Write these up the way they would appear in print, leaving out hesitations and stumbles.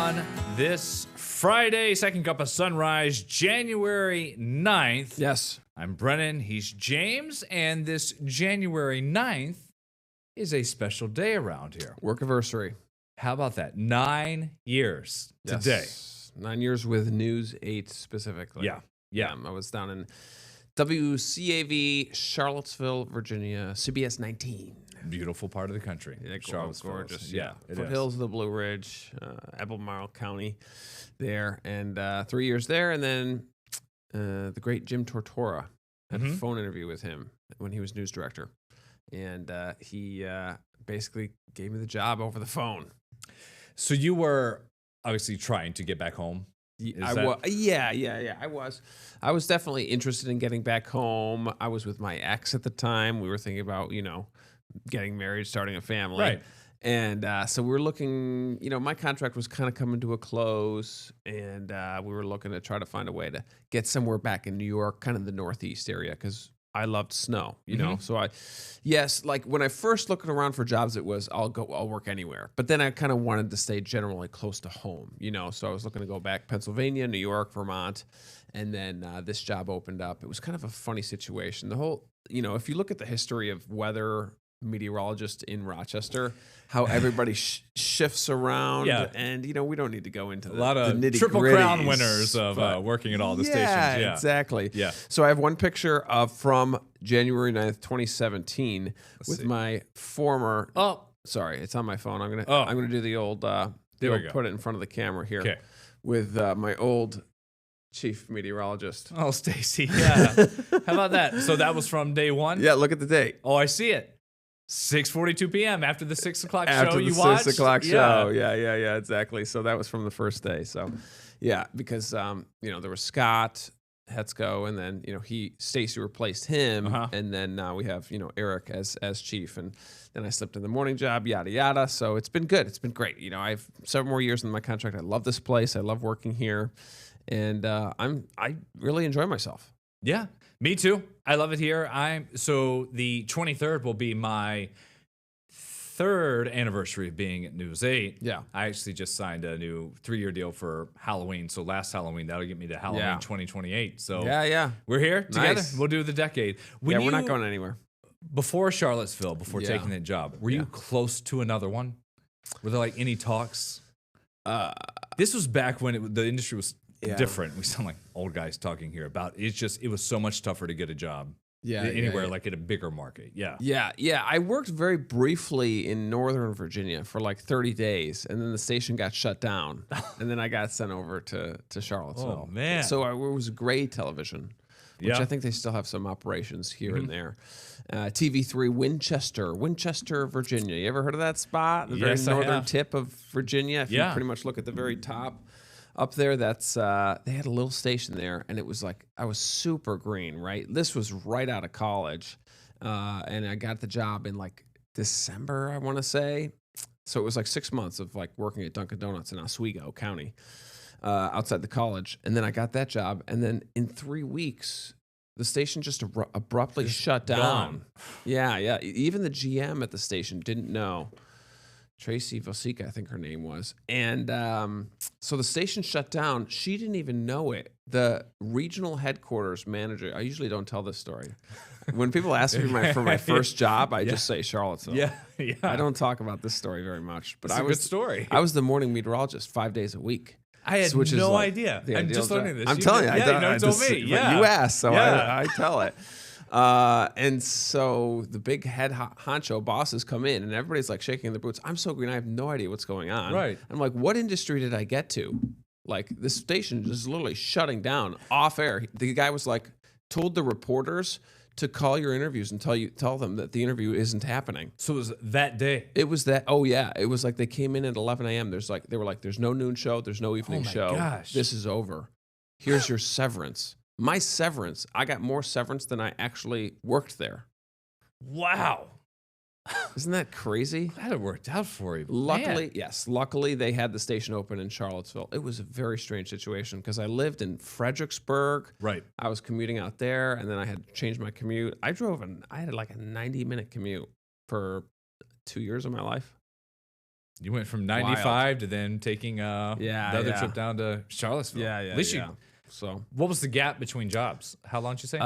on this Friday, second cup of sunrise, January 9th. Yes. I'm Brennan, he's James, and this January 9th is a special day around here. Workiversary. How about that? 9 years today. Yes. 9 years with News 8 specifically. Yeah. I was down in WCAV, Charlottesville, Virginia, CBS 19. Beautiful part of the country. Yeah, Charlottesville. gorgeous. Yeah, it Foothills of the Blue Ridge, Albemarle County there. And 3 years there. And then the great Jim Tortora. Had a phone interview with him when he was news director. And he basically gave me the job over the phone. So you were obviously trying to get back home. I was definitely interested in getting back home. I was with my ex at the time. We were thinking about, getting married, starting a family. Right. And so we were looking, my contract was kind of coming to a close, and we were looking to try to find a way to get somewhere back in New York, kind of the Northeast area, because I loved snow, So when I first looked around for jobs, it was I'll work anywhere. But then I kind of wanted to stay generally close to home, So I was looking to go back Pennsylvania, New York, Vermont, and then this job opened up. It was kind of a funny situation. The whole, if you look at the history of weather meteorologist in Rochester, how everybody shifts around, and we don't need to go into a lot of the Triple Crown winners of working at all the stations. Yeah, exactly. Yeah. So I have one picture from January 9th, 2017 with my former. Oh, sorry, it's on my phone. I'm gonna do the old. Put it in front of the camera here. Okay. With my old chief meteorologist. Oh, Stacy. Yeah. How about that? So that was from day one. Yeah. Look at the date. Oh, I see it. 6:42 p.m. after the 6 o'clock show after you the watched? 6 o'clock show. Yeah, exactly. So that was from the first day. So, yeah, because there was Scott Hetzko, and then Stacy replaced him, and then now we have Eric as chief, and then I slipped in the morning job, yada yada. So it's been good. It's been great. I have several more years in my contract. I love this place. I love working here, and I really enjoy myself. Yeah. Me too. I love it here. So the 23rd will be my third anniversary of being at News 8. Yeah. I actually just signed a new 3-year deal for Halloween. So last Halloween, that'll get me to Halloween 2028. So we're here together. Nice. We'll do the decade. We're not going anywhere. Before Charlottesville, before taking that job, were you close to another one? Were there any talks? This was back when the industry was different. We sound like old guys talking here about it was so much tougher to get a job anywhere like at a bigger market. Yeah. I worked very briefly in Northern Virginia for like 30 days, and then the station got shut down, and then I got sent over to Charlottesville. Oh man. So it was Gray Television, which I think they still have some operations here and there. TV3 Winchester, Virginia. You ever heard of that spot? The very northern tip of Virginia. If you pretty much look at the very top up there, that's they had a little station there, and it was like I was super green, right? This was right out of college, and I got the job in like December, I want to say. So it was like 6 months of like working at Dunkin' Donuts in Oswego County, outside the college, and then I got that job, and then in 3 weeks, the station just abruptly shut down. Gone. Yeah. Even the GM at the station didn't know. Tracy Vosika, I think her name was. And so the station shut down. She didn't even know it. The regional headquarters manager, I usually don't tell this story. When people ask me for my first job, I just say Charlottesville. Yeah. I don't talk about this story very much. But It's a good story. I was the morning meteorologist 5 days a week. I had no idea. I'm just learning this. I'm telling you. You told me. You asked, so I tell it. And so the big head honcho bosses come in, and everybody's like shaking their boots. I'm so green, I have no idea what's going on. Right. I'm like, what industry did I get to? Like, this station is literally shutting down off air. The guy was like, told the reporters to call your interviews and tell them that the interview isn't happening. So it was that day. It was that. Oh yeah, it was like they came in at 11 a.m. They were like, there's no noon show, there's no evening show. Gosh. This is over. Here's your severance. My severance, I got more severance than I actually worked there. Wow. Isn't that crazy? Glad it worked out for you. Luckily they had the station open in Charlottesville. It was a very strange situation because I lived in Fredericksburg. Right. I was commuting out there, and then I had to change my commute. I had like a 90-minute commute for 2 years of my life. You went from 95 to then taking the other trip down to Charlottesville. At least So, what was the gap between jobs? How long did you say?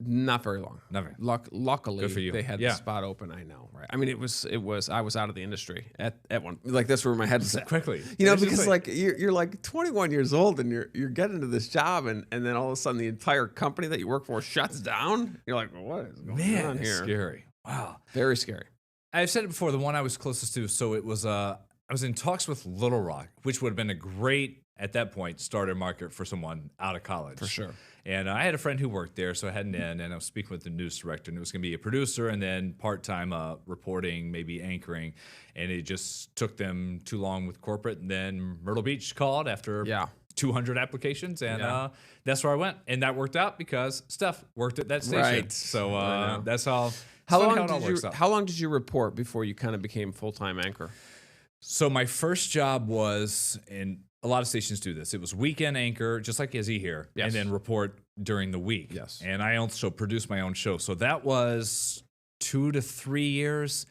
not very long. Never. Luckily, Good for you. they had the spot open. I know, right? I mean, it was. I was out of the industry at one. Like that's where my head was at. Quickly, because like you're like 21 years old and you're getting into this job and then all of a sudden the entire company that you work for shuts down. You're like, well, what is going on here? Scary. Wow. Very scary. I've said it before. The one I was closest to. So it was. I was in talks with Little Rock, which would have been a great, at that point, starter market for someone out of college. For sure. And I had a friend who worked there, so I had an in, and I was speaking with the news director, and it was going to be a producer and then part-time reporting, maybe anchoring. And it just took them too long with corporate. And then Myrtle Beach called after 200 applications, and that's where I went. And that worked out because Steph worked at that station. Right. So that's all. How long did you report before you kind of became full-time anchor? So my first job was a lot of stations do this. It was weekend anchor, just like Izzy here, and then report during the week. Yes. And I also produced my own show. So that was 2 to 3 years.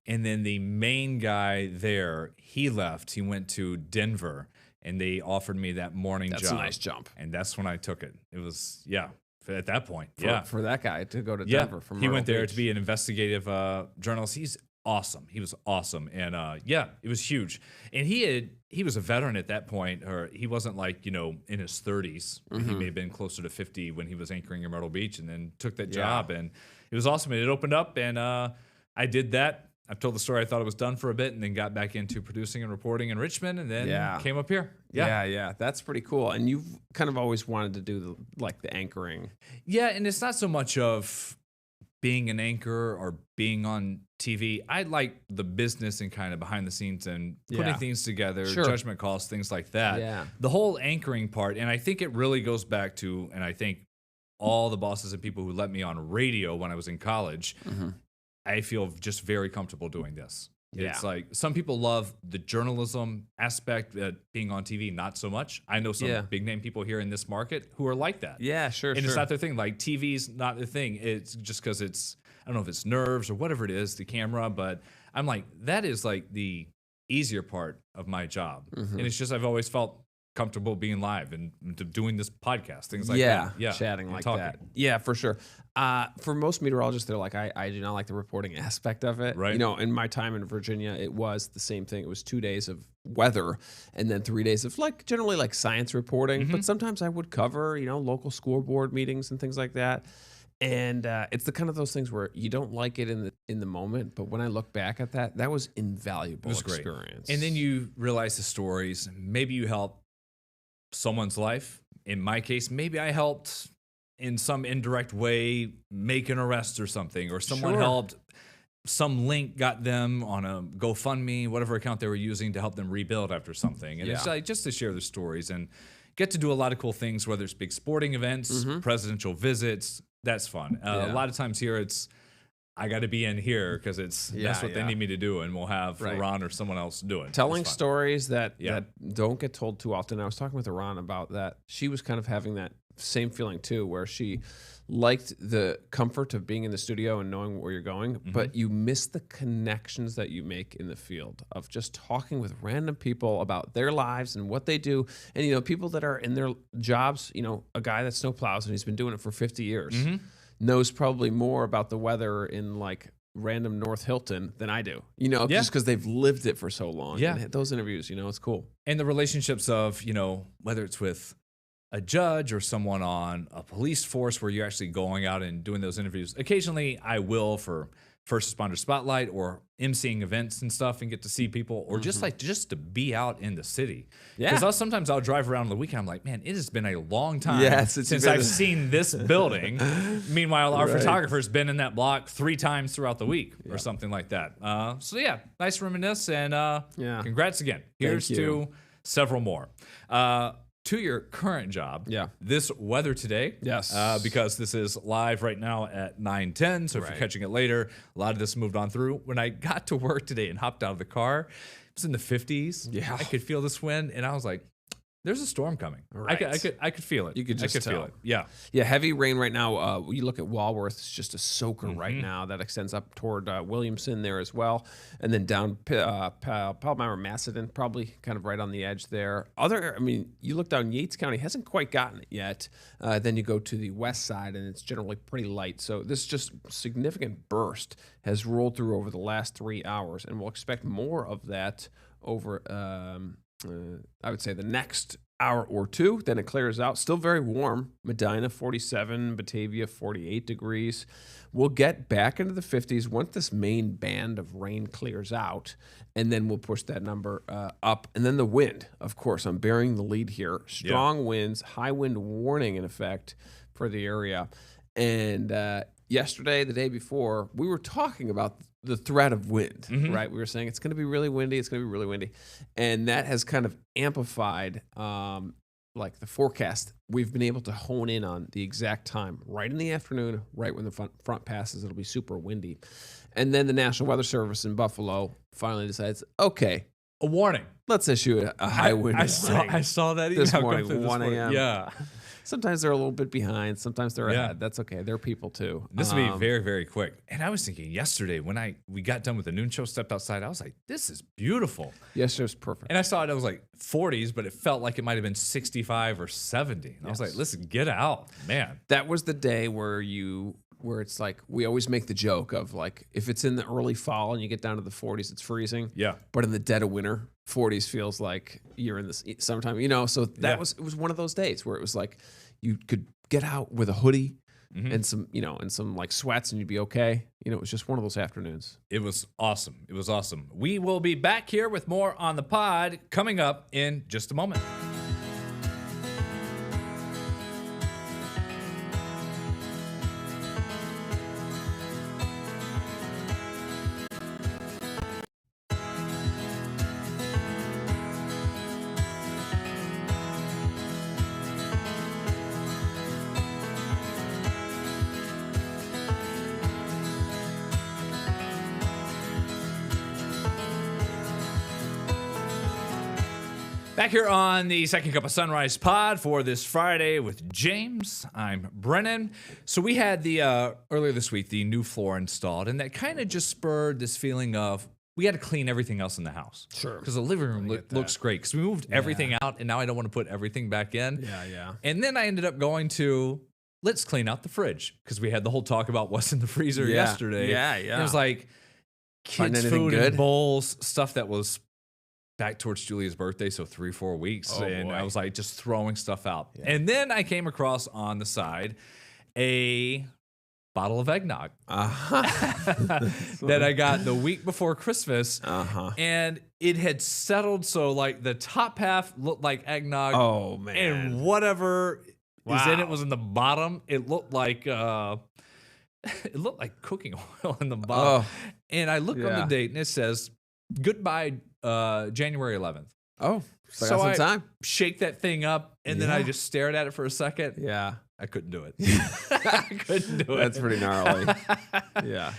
And then the main guy there, he left. He went to Denver, and they offered me that morning job. That's a nice jump. And that's when I took it. It was, at that point. For that guy to go to Denver from He went there Beach. to be an investigative journalist. He's awesome. He was awesome. And it was huge. And he was a veteran at that point, or he wasn't like, in his 30s. He may have been closer to 50 when he was anchoring in Myrtle Beach, and then took that job. And it was awesome. And it opened up, and I did that. I've told the story. I thought it was done for a bit, and then got back into producing and reporting in Richmond, and then came up here. Yeah. That's pretty cool. And you've kind of always wanted to do the anchoring. Yeah, and it's not so much of being an anchor or being on TV. I like the business and kind of behind the scenes and putting things together, judgment calls, things like that. Yeah. The whole anchoring part, and I think it really goes back to, and I think all the bosses and people who let me on radio when I was in college, I feel just very comfortable doing this. Yeah. It's like some people love the journalism aspect, being on TV, not so much. I know some big name people here in this market who are like that. Yeah, sure. And it's not their thing. Like TV's not their thing. It's just because I don't know if it's nerves or whatever it is, the camera, but I'm like, that is like the easier part of my job. And it's just, I've always felt comfortable being live and doing this podcast, things like that. Yeah, chatting like talking. that. Yeah, for sure. For most meteorologists, they're like, I do not like the reporting aspect of it. Right. In my time in Virginia, it was the same thing. It was 2 days of weather and then 3 days of generally science reporting. But sometimes I would cover, local school board meetings and things like that. And it's the kind of those things where you don't like it in the moment, but when I look back at that was invaluable experience. Great. And then you realize the stories. Maybe you help someone's life. In my case, maybe I helped in some indirect way make an arrest or something, or someone helped, some link got them on a GoFundMe, whatever account they were using to help them rebuild after something. And it's like just to share the stories and get to do a lot of cool things, whether it's big sporting events, presidential visits. That's fun. A lot of times here it's, I got to be in here because that's what they need me to do, and we'll have Iran or someone else do it. Telling stories that don't get told too often. I was talking with Iran about that. She was kind of having that same feeling too, where she liked the comfort of being in the studio and knowing where you're going, but you miss the connections that you make in the field of just talking with random people about their lives and what they do. And, people that are in their jobs, a guy that snowplows and he's been doing it for 50 years. Knows probably more about the weather in random North Hilton than I do, just because they've lived it for so long. Yeah. And those interviews, it's cool. And the relationships of, whether it's with a judge or someone on a police force where you're actually going out and doing those interviews. Occasionally I will for First Responder Spotlight or emceeing events and stuff and get to see people, or just to be out in the city. Yeah. Because sometimes I'll drive around on the weekend. I'm like, man, it has been a long time since I've seen this building. Meanwhile, our photographer's been in that block 3 times throughout the week or something like that. Nice to reminisce, and congrats again. Here's to several more. To your current job, this weather today, because this is live right now at 9:10, so if you're catching it later, a lot of this moved on through. When I got to work today and hopped out of the car, it was in the 50s. Yeah. I could feel this wind, and I was like, there's a storm coming. Right. I could feel it. You could just feel tell. it. Yeah. Yeah, heavy rain right now. You look at Walworth, it's just a soaker right now that extends up toward Williamson there as well. And then down Palmyra, Macedon, probably kind of right on the edge there. You look down Yates County, hasn't quite gotten it yet. Then you go to the west side, and it's generally pretty light. So this just significant burst has rolled through over the last 3 hours, and we'll expect more of that over I would say the next hour or two. Then it clears out. Still very warm. Medina 47, Batavia 48 degrees. We'll get back into the 50s once this main band of rain clears out, and then we'll push that number up. And then the wind, of course, I'm bearing the lead here. Strong winds, high wind warning in effect for the area. And yesterday, the day before, we were talking about the threat of wind, right? We were saying it's going to be really windy. It's going to be really windy. And that has kind of amplified like the forecast. We've been able to hone in on the exact time, right in the afternoon, right when the front passes, it'll be super windy. And then the National Weather Service in Buffalo finally decides, okay, a warning. Let's issue a high wind warning. I saw that email this morning, 1 a.m. Yeah. Sometimes they're a little bit behind. Sometimes they're ahead. That's okay. They're people too. This will be very, very quick. And I was thinking yesterday when we got done with the noon show, stepped outside, I was like, this is beautiful. Yesterday was perfect. And I saw it was like 40s, but it felt like it might have been 65 or 70. And I was like, listen, get out, man. That was the day where it's like, we always make the joke of like, if it's in the early fall and you get down to the 40s, it's freezing. Yeah. But in the dead of winter, 40s feels like you're in the summertime, so it was one of those days where it was like, you could get out with a hoodie and some like sweats and you'd be okay. It was just one of those afternoons. It was awesome. It was awesome. We will be back here with more on the pod coming up in just a moment. Back here on the Second Cup of Sunrise pod for this Friday with James. I'm Brennan. So we had the earlier this week the new floor installed, and that kind of just spurred this feeling of we got to clean everything else in the house. Sure. Because the living room looks great. Because we moved everything out, and now I don't want to put everything back in. Yeah. And then I ended up going to let's clean out the fridge because we had the whole talk about what's in the freezer yesterday. Yeah. And it was like kids' food and bowls, stuff that was back towards Julia's birthday, so 3-4 weeks. I was like just throwing stuff out. Yeah. And then I came across on the side a bottle of eggnog that I got the week before Christmas. And it had settled, so like the top half looked like eggnog. Oh, man. And whatever is in it was in the bottom. It looked like cooking oil in the bottom. And I looked on the date and it says goodbye January 11th. Oh, so I time. Shake that thing up, and then I just stared at it for a second. Yeah. I couldn't do it. I couldn't do it. That's pretty gnarly. Yeah.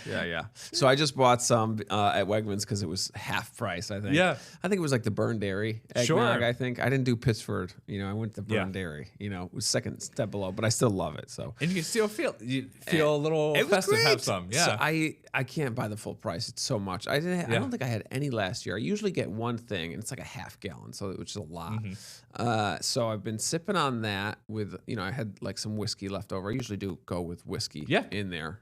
So I just bought some at Wegmans because it was half price, I think. Yeah. I think it was like the Burn Dairy eggnog, sure. I think. I didn't do Pittsford. I went to Burn Dairy. It was second step below, but I still love it. So. And you can still feel a little festive to have some. Yeah. So I can't buy the full price. It's so much. I don't think I had any last year. I usually get one thing, and it's like a half gallon, so which is a lot. So I've been sipping on that with, I had like some whiskey left over. I usually do go with whiskey in there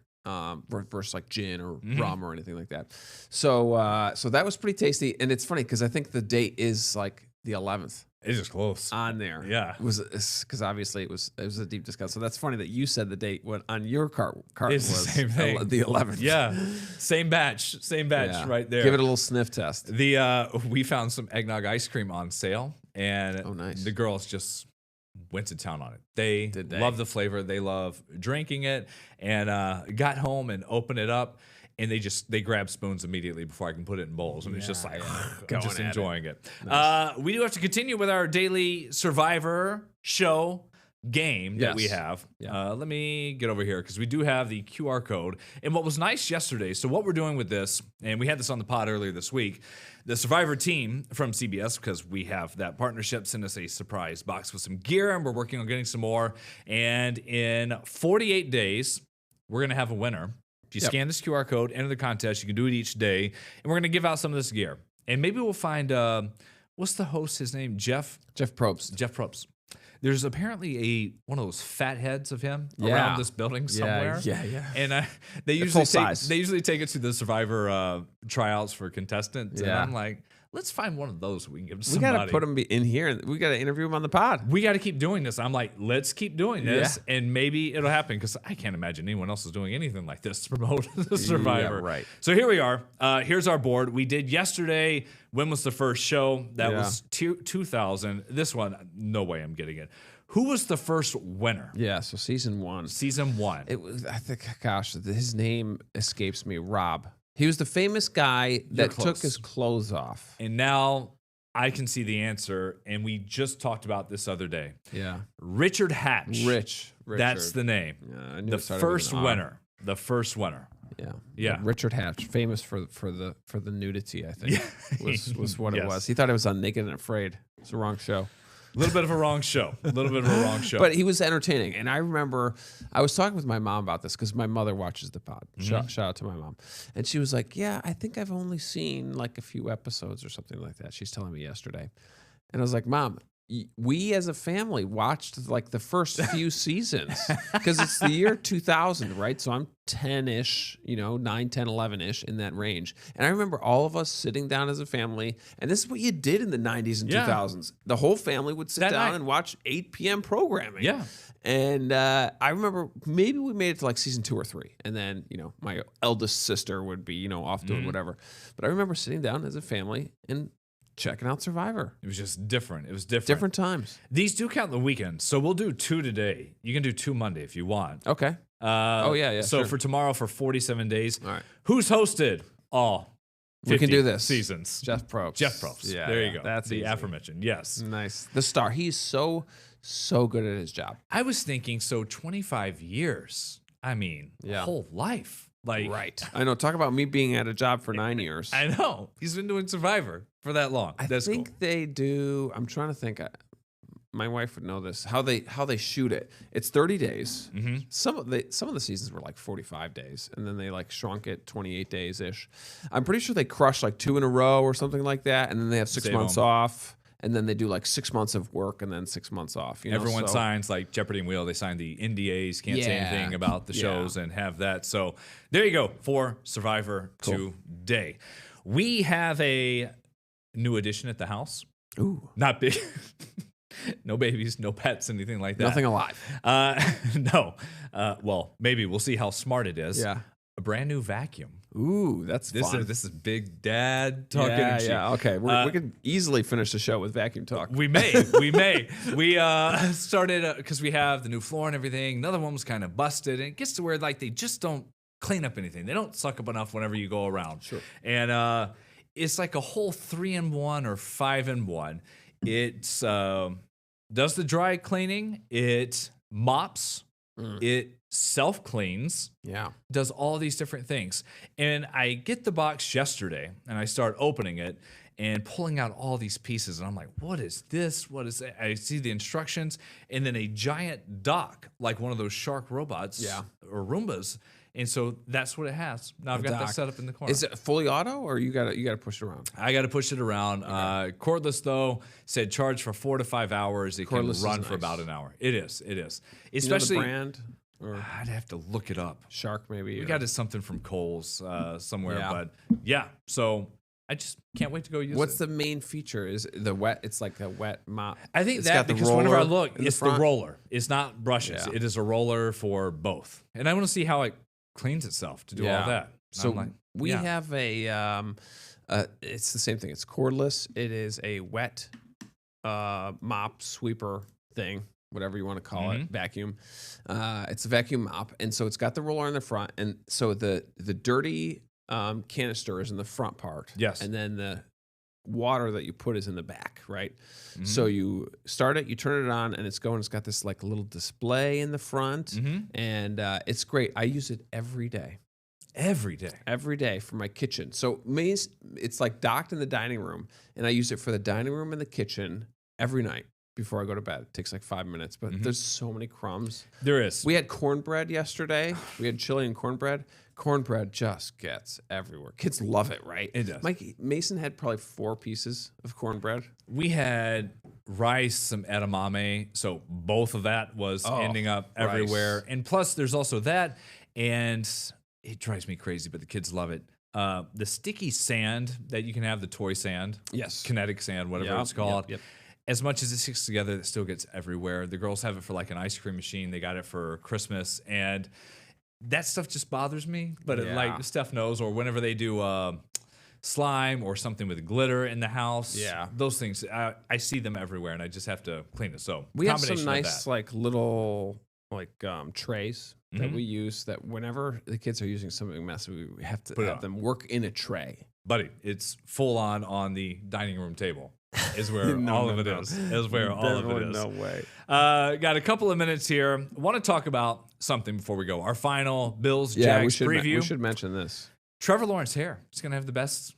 versus like gin or rum or anything like that. So so that was pretty tasty. And it's funny because I think the date is like the 11th. It's just close on there. Yeah, it was because obviously it was a deep discount. So that's funny that you said the date on your cart it's was the same thing. The 11th. Yeah, same batch right there. Give it a little sniff test. We found some eggnog ice cream on sale, and nice. The girls just went to town on it. They love the flavor. They love drinking it, and got home and opened it up. And they grab spoons immediately before I can put it in bowls. And it's just like, I'm just enjoying it. Nice. We do have to continue with our daily Survivor show game that we have. Let me get over here because we do have the QR code. And what was nice yesterday, so what we're doing with this, and we had this on the pod earlier this week, the Survivor team from CBS, because we have that partnership, sent us a surprise box with some gear, and we're working on getting some more. And in 48 days, we're going to have a winner. If you scan this QR code, enter the contest, you can do it each day, and we're going to give out some of this gear. And maybe we'll find, what's the host, his name? Jeff Probst. Jeff Probst. There's apparently one of those fat heads of him around this building somewhere. Yeah. And they usually take it to the Survivor tryouts for contestants. And I'm like, let's find one of those we can give to somebody. We got to put him in here. We got to interview him on the pod. We got to keep doing this. I'm like, let's keep doing this, and maybe it'll happen because I can't imagine anyone else is doing anything like this to promote the Survivor. Yeah, right. So here we are. Here's our board. We did yesterday. When was the first show? That was 2000. This one, no way I'm getting it. Who was the first winner? Yeah, so season 1. Season 1. It was. I think. Gosh, his name escapes me. Rob. He was the famous guy that took his clothes off. And now I can see the answer, and we just talked about this other day. Yeah. Richard Hatch. Richard. That's the name. Yeah, I knew the first winner. The first winner. Yeah. Richard Hatch, famous for the nudity, I think. Was what it was. He thought it was on Naked and Afraid. It's the wrong show. A little bit of a wrong show. But he was entertaining. And I remember I was talking with my mom about this because my mother watches the pod. Shout out to my mom. And she was like, yeah, I think I've only seen like a few episodes or something like that. She's telling me yesterday. And I was like, Mom, we as a family watched like the first few seasons because it's the year 2000, right? So I'm 10-ish, 9, 10, 11-ish in that range. And I remember all of us sitting down as a family, and this is what you did in the 90s and 2000s. The whole family would sit down and watch 8 p.m. programming. Yeah. And I remember maybe we made it to like season 2 or 3. And then, my eldest sister would be, off doing whatever. But I remember sitting down as a family and checking out Survivor. It was just different. It was different. Different times. These do count the weekend. So we'll do 2 today. You can do 2 Monday if you want. Okay. So for tomorrow for 47 days. All right. Who's hosted all 50 we can do this. seasons? Jeff Probst. Yeah. There you go. That's the easy. aforementioned. Yes. Nice. The star. He's so good at his job. I was thinking 25 years. I mean, whole life. Right. I know. Talk about me being at a job for 9 years. I know. He's been doing Survivor for that long. I think they do. I'm trying to think. My wife would know this. How they shoot it. It's 30 days. Mm-hmm. Some of the seasons were like 45 days, and then they like shrunk it 28 days ish. I'm pretty sure they crush like 2 in a row or something like that, and then they have 6 months off. And then they do like 6 months of work and then 6 months off. Everyone signs like Jeopardy and Wheel. They sign the NDAs, can't say anything about the shows and have that. So there you go for Survivor today. We have a new addition at the house. Ooh. Not big. No babies, no pets, anything like that. Nothing alive. No. Well, maybe we'll see how smart it is. Yeah. A brand new vacuum. Ooh, that's fun. This is big dad talk energy. Yeah, okay. We could easily finish the show with vacuum talk. We may. We started because we have the new floor and everything. Another one was kind of busted, and it gets to where like they just don't clean up anything. They don't suck up enough whenever you go around. Sure. And it's like a whole 3-in-1 or 5-in-1. It's does the dry cleaning. It mops. It self cleans. Yeah. Does all these different things. And I get the box yesterday and I start opening it and pulling out all these pieces. And I'm like, what is this? What is it? I see the instructions and then a giant dock, like one of those shark robots or Roombas. And so that's what it has. Now I've got that set up in the corner. Is it fully auto or you got to push it around? I got to push it around. Okay. Cordless though, said charge for 4 to 5 hours. It cordless can run for about an hour. It is. Especially you know the brand. Or I'd have to look it up. Shark maybe. We got it something from Kohl's somewhere, but so I just can't wait to go use it. What's the main feature? Is the wet? It's like a wet mop. I think that because whenever I look, it's the roller. It's not brushes. Yeah. It is a roller for both, and I want to see how it cleans itself to do all that. So we have a. It's the same thing. It's cordless. It is a wet mop sweeper thing. Whatever you want to call it, vacuum. It's a vacuum mop, and so it's got the roller in the front, and so the dirty canister is in the front part. Yes, and then the water that you put is in the back, right? Mm-hmm. So you start it, you turn it on, and it's going. It's got this like little display in the front, and it's great. I use it every day. Every day For my kitchen. So it's like docked in the dining room, and I use it for the dining room and the kitchen every night before I go to bed. It takes like 5 minutes, but there's so many crumbs. There is. We had cornbread yesterday. We had chili and cornbread. Cornbread just gets everywhere. Kids love it, right? It does. Mason had probably 4 pieces of cornbread. We had rice, some edamame, so both of that was ending up everywhere. And plus, there's also that, and it drives me crazy, but the kids love it. The sticky sand that you can have, the toy sand, kinetic sand, whatever it's called. Yep. As much as it sticks together, it still gets everywhere. The girls have it for like an ice cream machine. They got it for Christmas, and that stuff just bothers me. But like Steph knows, or whenever they do slime or something with glitter in the house, those things, I see them everywhere, and I just have to clean it. So we have some nice like little trays that we use, that whenever the kids are using something messy, we have to have them work in a tray. Buddy, it's full on the dining room table is where all of it is. Is where all of it is. No way. Got a couple of minutes here. I want to talk about something before we go. Our final Bills-Jags preview. We should mention this. Trevor Lawrence hair. He's going to have the best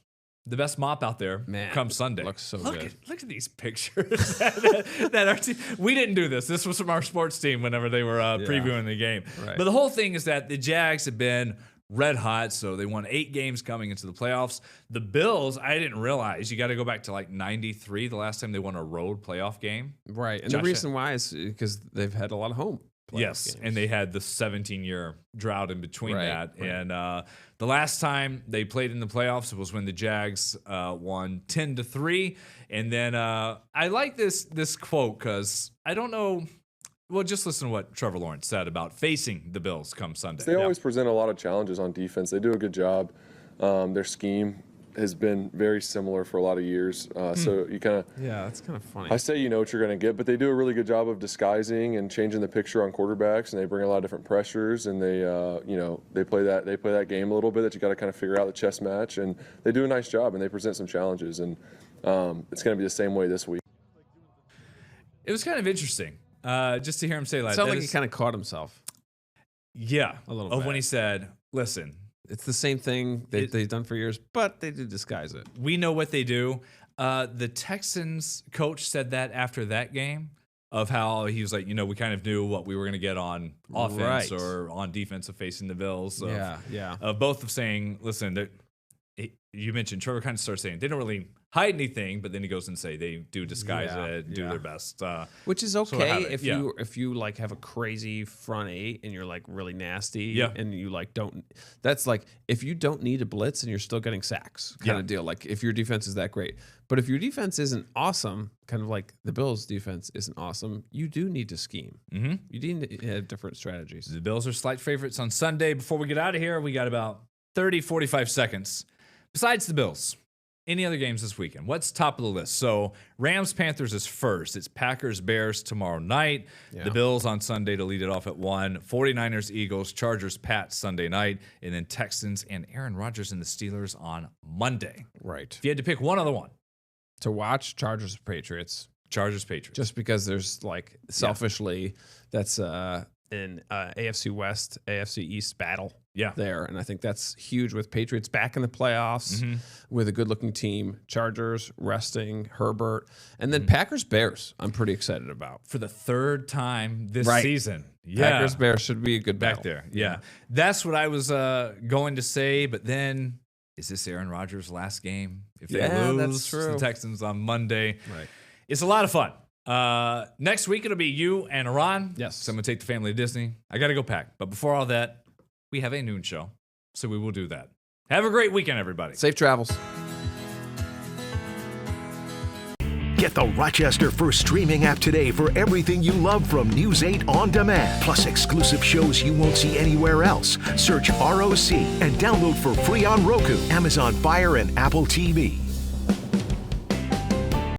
mop out there come Sunday. Looks so good. Look at these pictures that our team. We didn't do this. This was from our sports team whenever they were previewing the game. Right. But the whole thing is that the Jags have been red hot, so they won 8 games coming into the playoffs. The Bills, I didn't realize, you got to go back to like 93, the last time they won a road playoff game. Right, and the reason why is because they've had a lot of home games. And they had the 17-year drought in between that. Right. And the last time they played in the playoffs was when the Jags won 10-3. And then I like this quote because I don't know. Well, just listen to what Trevor Lawrence said about facing the Bills come Sunday. They always present a lot of challenges on defense. They do a good job. Their scheme has been very similar for a lot of years. So you kind of that's kind of funny. I say you know what you're going to get, but they do a really good job of disguising and changing the picture on quarterbacks, and they bring a lot of different pressures, and they they play that game a little bit that you got to kind of figure out the chess match, and they do a nice job, and they present some challenges, and it's going to be the same way this week. It was kind of interesting. Just to hear him say that. It sounded like he kind of caught himself. Yeah. A little bit. When he said, listen. It's the same thing they've done for years, but they do disguise it. We know what they do. The Texans coach said that after that game, of how he was like, we kind of knew what we were going to get on offense or on defense of facing the Bills. So both of saying, listen, you mentioned Trevor kind of starts saying they don't really hide anything, but then he goes and say they do disguise it, do their best, which is okay if you like have a crazy front 8 and you're like really nasty, and you like don't. That's like if you don't need a blitz and you're still getting sacks, kind of deal. Like if your defense is that great, but if your defense isn't awesome, kind of like the Bills' defense isn't awesome, you do need to scheme. Mm-hmm. You need to have different strategies. The Bills are slight favorites on Sunday. Before we get out of here, we got about 30-45 seconds. Besides the Bills, any other games this weekend? What's top of the list? So Rams-Panthers is first. It's Packers-Bears tomorrow night. Yeah. The Bills on Sunday to lead it off at 1. 49ers-Eagles, Chargers-Pats Sunday night. And then Texans and Aaron Rodgers and the Steelers on Monday. Right. If you had to pick one other one. To watch, Chargers-Patriots. Chargers-Patriots. Just because there's like selfishly, that's an AFC West, AFC East battle there. And I think that's huge with Patriots back in the playoffs with a good-looking team. Chargers resting Herbert. And then Packers-Bears I'm pretty excited about. For the third time this season. Yeah. Packers-Bears should be a good battle. Back there. Yeah. That's what I was going to say, but then is this Aaron Rodgers' last game? If they lose to the Texans on Monday. Right. It's a lot of fun. Next week, it'll be you and Iran. Yes. So I'm going to take the family to Disney. I got to go pack. But before all that, we have a noon show. So we will do that. Have a great weekend, everybody. Safe travels. Get the Rochester First streaming app today for everything you love from News 8 On Demand. Plus exclusive shows you won't see anywhere else. Search ROC and download for free on Roku, Amazon Fire, and Apple TV.